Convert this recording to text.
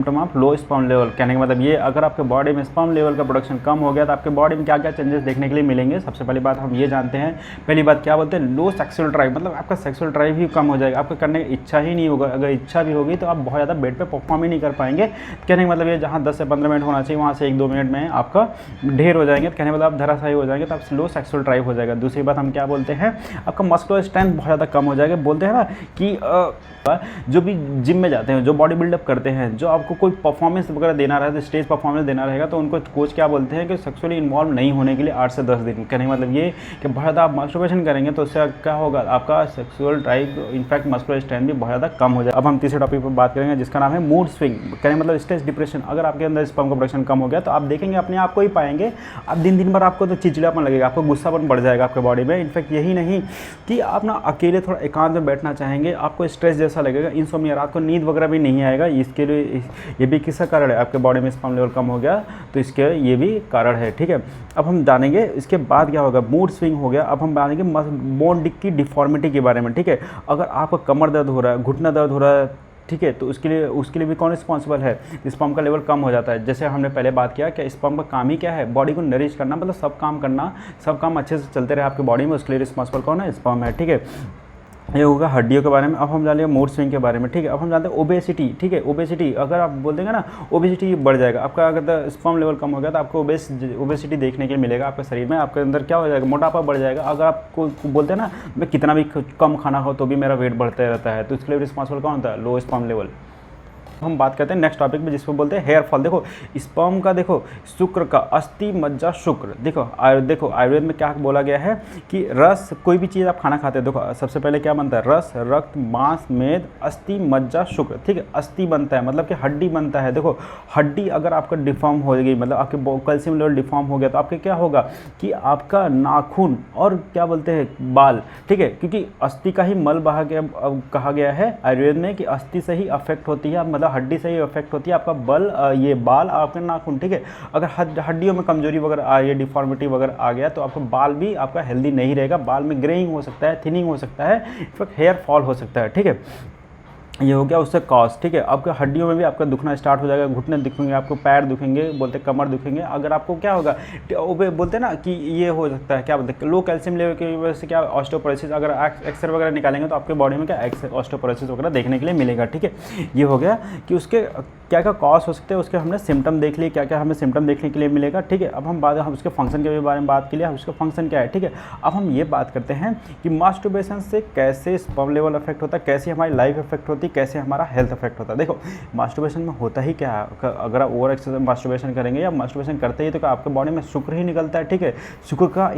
Symptom of low sperm level. कहने का मतलब ये, अगर आपके बॉडी में स्पर्म लेवल का प्रोडक्शन कम हो गया तो आपके बॉडी में क्या क्या चेंजेस देखने के लिए मिलेंगे। सबसे पहली बात हम ये जानते हैं, पहली बात क्या बोलते हैं, लो सेक्सुअल ड्राइव, मतलब आपका सेक्सुअल ड्राइव ही कम हो जाएगा, आपका करने की इच्छा ही नहीं होगा। अगर इच्छा भी होगी तो आप बहुत ज़्यादा बेड पर परफॉर्म ही नहीं कर पाएंगे। कहने का मतलब ये, जहाँ 10 से 15 मिनट होना चाहिए वहाँ से 1-2 मिनट में आपका ढेर हो जाएंगे। तो कहने का मतलब आप धराशायी हो जाएंगे, तो आप लो सेक्सुअल ड्राइव हो जाएगा। दूसरी बात हम क्या बोलते हैं, आपका मस्कुलर स्ट्रेंथ बहुत ज़्यादा कम हो जाएगा। बोलते हैं ना कि जो भी जिम में जाते हैं, जो बॉडी बिल्डअप करते हैं, जो आपको कोई परफॉर्मेंस वगैरह देना रहा है, स्टेज परफॉर्मेंस देना रहेगा, तो उनको कोच क्या बोलते हैं कि सेक्सुअली इन्वॉल्व नहीं होने के लिए 8 से 10 दिन। कहने का मतलब ये कि बहुत ज़्यादा आप मास्टरबेशन करेंगे तो उससे क्या होगा, आपका sexual drive, in fact muscular strength भी बहुत ज़्यादा कम हो जाए। अब हम तीसरे टॉपिक पर बात करेंगे जिसका नाम है मूड स्विंग। कहने का मतलब स्ट्रेस, डिप्रेशन। अगर आपके अंदर स्पर्म का प्रोडक्शन कम हो गया तो आप देखेंगे अपने आप को ही पाएंगे, आप दिन भर आपको तो चिड़चिड़ापन लगेगा, आपको गुस्सापन बढ़ जाएगा आपके बॉडी में। इनफैक्ट यही नहीं कि आप ना अकेले थोड़ा एकांत में बैठना चाहेंगे, आपको स्ट्रेस जैसा लगेगा, इंसोम्निया, रात को नींद वगैरह भी नहीं आएगा। इसके लिए ये भी किसका कारण है, आपके बॉडी में स्पर्म लेवल कम हो गया तो इसके ये भी कारण है। ठीक है, अब हम जानेंगे इसके बाद क्या होगा। मूड स्विंग हो गया, अब हम जानेंगे बोन की डिफॉर्मिटी के बारे में। ठीक है, अगर आपका कमर दर्द हो रहा है, घुटना दर्द हो रहा है, ठीक है, तो उसके लिए भी कौन रिस्पॉन्सिबल है, स्पर्म का लेवल कम हो जाता है। जैसे हमने पहले बात किया कि स्पर्म का काम ही क्या है, बॉडी को नरिश करना, मतलब सब काम करना, सब काम अच्छे से चलते रहे आपके बॉडी में, उसके लिए रिस्पॉन्सिबल कौन है, स्पर्म है। ठीक है, ये होगा हड्डियों के बारे में। अब हम जानेंगे मूड स्विंग के बारे में। ठीक है, अब हम जानते हैं ओबेसिटी। ठीक है, ओबेसिटी, अगर आप बोल देंगे ना ओबेसिटी बढ़ जाएगा आपका, अगर स्पर्म लेवल कम हो गया तो आपको ओबेसिटी देखने के लिए मिलेगा आपके शरीर में, आपके अंदर क्या हो जाएगा, मोटापा बढ़ जाएगा। अगर आपको बोलते हैं ना मैं कितना भी कम खाना हो तो भी मेरा वेट बढ़ता रहता है, तो इसके लिए रिस्पॉन्सिबल कौन होता है, लो स्पर्म लेवल। हम बात करते हैं नेक्स्ट टॉपिक में जिसको बोलते हैं हेयर फॉल। देखो स्पर्म का, देखो शुक्र का, अस्थि मज्जा शुक्र। देखो आयुर्वेद में क्या बोला गया है कि रस, कोई भी चीज़ आप खाना खाते हैं, देखो सबसे पहले क्या बनता है, रस, रक्त, मांस, मेद, अस्थि मज्जा शुक्र। ठीक है, अस्थि बनता है मतलब कि हड्डी बनता है। देखो हड्डी अगर आपका डिफॉर्म हो गई, मतलब आपके कैल्शियम लेवल डिफॉर्म हो गया तो आपके क्या होगा कि आपका नाखून और क्या बोलते हैं बाल, ठीक है, क्योंकि अस्थि का ही मल बहा गया, कहा गया है आयुर्वेद में कि अस्थि से ही अफेक्ट होती है, मतलब हड्डी से ही इफेक्ट होती है आपका बल, ये बाल, आपके नाखून। ठीक है, अगर हड्डियों में कमजोरी वगैरह आ गई, डिफॉर्मिटी वगैरह आ गया तो आपका बाल भी आपका हेल्दी नहीं रहेगा, बाल में ग्रेइंग हो सकता है, थिनिंग हो सकता है, इनफैक्ट हेयर फॉल हो सकता है। ठीक है, ये हो गया उससे कॉज। ठीक है, आपके हड्डियों में भी आपका दुखना स्टार्ट हो जाएगा, घुटने दुखेंगे, आपको पैर दुखेंगे, बोलते कमर दुखेंगे। अगर आपको क्या होगा, बोलते हैं ना कि ये हो सकता है, क्या बोलते हैं, लो कैल्शियम लेवल की वजह से क्या ऑस्टियोपोरोसिस, अगर एक्सरे वगैरह निकालेंगे तो आपके बॉडी में क्या ऑस्टियोपोरोसिस वगैरह देखने के लिए मिलेगा। ठीक है, ये हो गया कि उसके क्या क्या कॉज हो सकते हैं, उसके हमने सिम्टम देख लिए, क्या क्या हमें सिम्टम देखने के लिए मिलेगा। ठीक है, अब हम उसके फंक्शन के बारे में बात के लिए, उसका फंक्शन क्या है। ठीक है, अब हम ये बात करते हैं कि मास्टरबेशन से कैसे स्पर्म लेवल अफेक्ट होता है, कैसे हमारी लाइफ अफेक्ट होती है, कैसे हमारा हेल्थ अफेक्ट होता है। देखो मास्टरबेशन में होता ही क्या है, अगर आप ओवर एक्सरसाइज मास्टरबेशन करेंगे या मास्टरबेशन करते ही तो आपके बॉडी में शुक्र ही निकलता है। ठीक है, शुक्र का